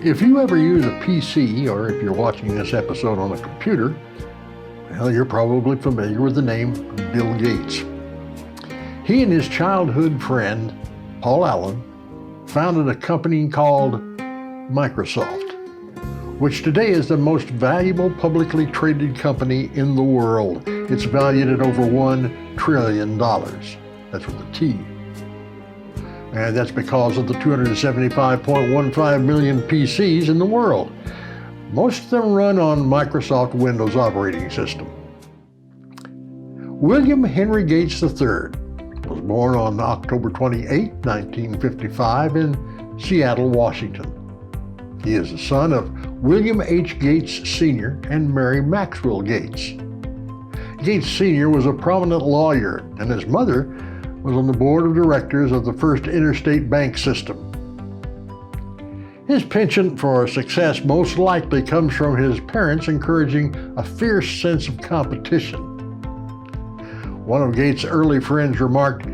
If you ever use a PC, or if you're watching this episode on a computer, well, you're probably familiar with the name Bill Gates. He and his childhood friend, Paul Allen, founded a company called Microsoft, which today is the most valuable publicly traded company in the world. It's valued at over $1 trillion. That's with a T. And that's because of the 275.15 million PCs in the world. Most of them run on Microsoft Windows operating system. William Henry Gates III was born on October 28, 1955 in Seattle, Washington. He is the son of William H. Gates Sr. and Mary Maxwell Gates. Gates Sr. was a prominent lawyer, and his mother was on the board of directors of the first interstate bank system. His penchant for success most likely comes from his parents encouraging a fierce sense of competition. One of Gates' early friends remarked,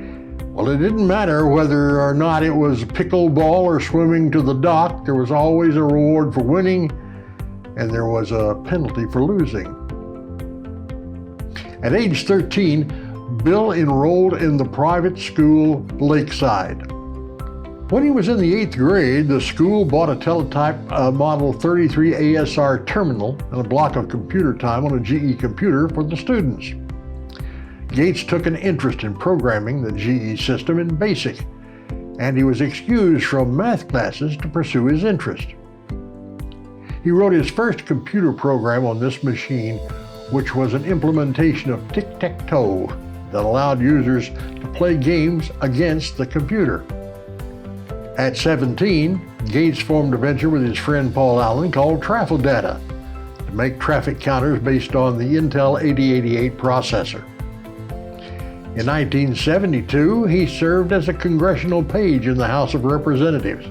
"Well, it didn't matter whether or not it was pickleball or swimming to the dock, there was always a reward for winning, and there was a penalty for losing." At age 13, Bill enrolled in the private school Lakeside. When he was in the 8th grade, the school bought a teletype Model 33 ASR terminal and a block of computer time on a GE computer for the students. Gates took an interest in programming the GE system in BASIC, and he was excused from math classes to pursue his interest. He wrote his first computer program on this machine, which was an implementation of tic-tac-toe that allowed users to play games against the computer. At 17, Gates formed a venture with his friend Paul Allen called Trafodata to make traffic counters based on the Intel 8088 processor. In 1972, he served as a congressional page in the House of Representatives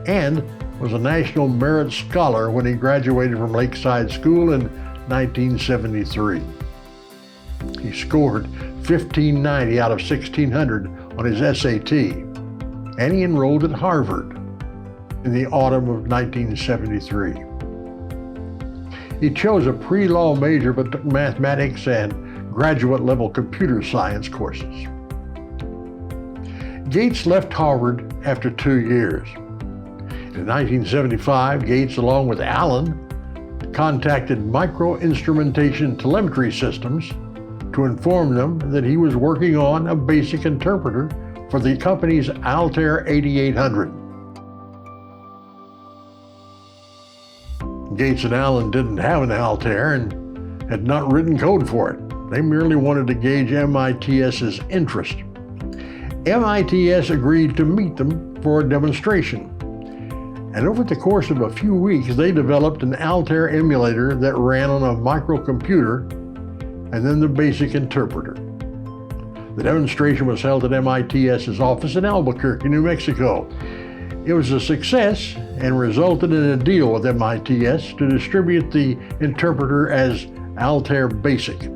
and was a National Merit Scholar when he graduated from Lakeside School in 1973. He scored 1590 out of 1600 on his SAT, and he enrolled at Harvard in the autumn of 1973. He chose a pre-law major but took mathematics and graduate-level computer science courses. Gates left Harvard after 2 years. In 1975, Gates, along with Allen, contacted Micro-Instrumentation Telemetry Systems to inform them that he was working on a basic interpreter for the company's Altair 8800. Gates and Allen didn't have an Altair and had not written code for it. They merely wanted to gauge MITS's interest. MITS agreed to meet them for a demonstration. And over the course of a few weeks, they developed an Altair emulator that ran on a microcomputer and then the basic interpreter. The demonstration was held at MITS's office in Albuquerque, New Mexico. It was a success and resulted in a deal with MITS to distribute the interpreter as Altair Basic.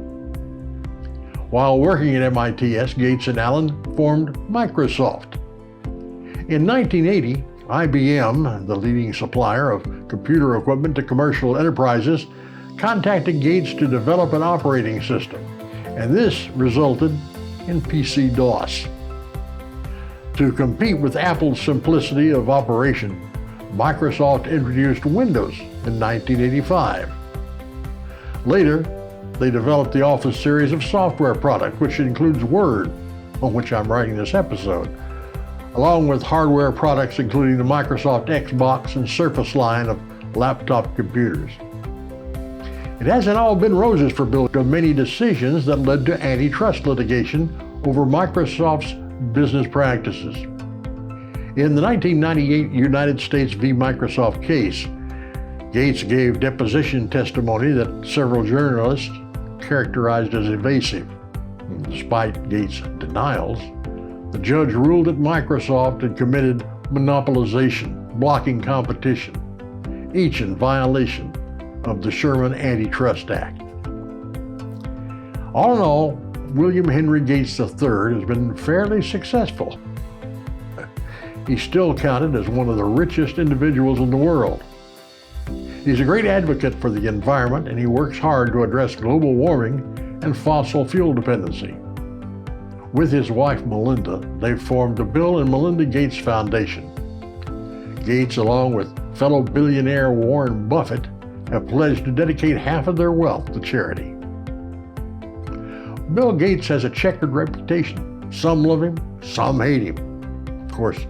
While working at MITS, Gates and Allen formed Microsoft. In 1980, IBM, the leading supplier of computer equipment to commercial enterprises, contacted Gates to develop an operating system, and this resulted in PC-DOS. To compete with Apple's simplicity of operation, Microsoft introduced Windows in 1985. Later, they developed the Office series of software products, which includes Word, on which I'm writing this episode, along with hardware products including the Microsoft Xbox and Surface line of laptop computers. It hasn't all been roses for Bill. There were many decisions that led to antitrust litigation over Microsoft's business practices. In the 1998 United States v. Microsoft case, Gates gave deposition testimony that several journalists characterized as evasive. Despite Gates' denials, the judge ruled that Microsoft had committed monopolization, blocking competition, each in violation of the Sherman Antitrust Act. All in all, William Henry Gates III has been fairly successful. He's still counted as one of the richest individuals in the world. He's a great advocate for the environment, and he works hard to address global warming and fossil fuel dependency. With his wife Melinda, they've formed the Bill and Melinda Gates Foundation. Gates, along with fellow billionaire Warren Buffett, have pledged to dedicate half of their wealth to charity. Bill Gates has a checkered reputation. Some love him, some hate him. Of course,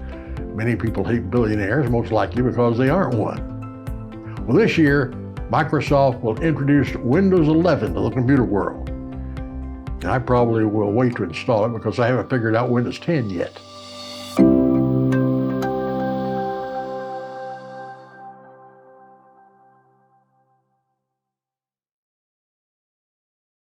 many people hate billionaires, most likely because they aren't one. Well, this year, Microsoft will introduce Windows 11 to the computer world. I probably will wait to install it because I haven't figured out Windows 10 yet.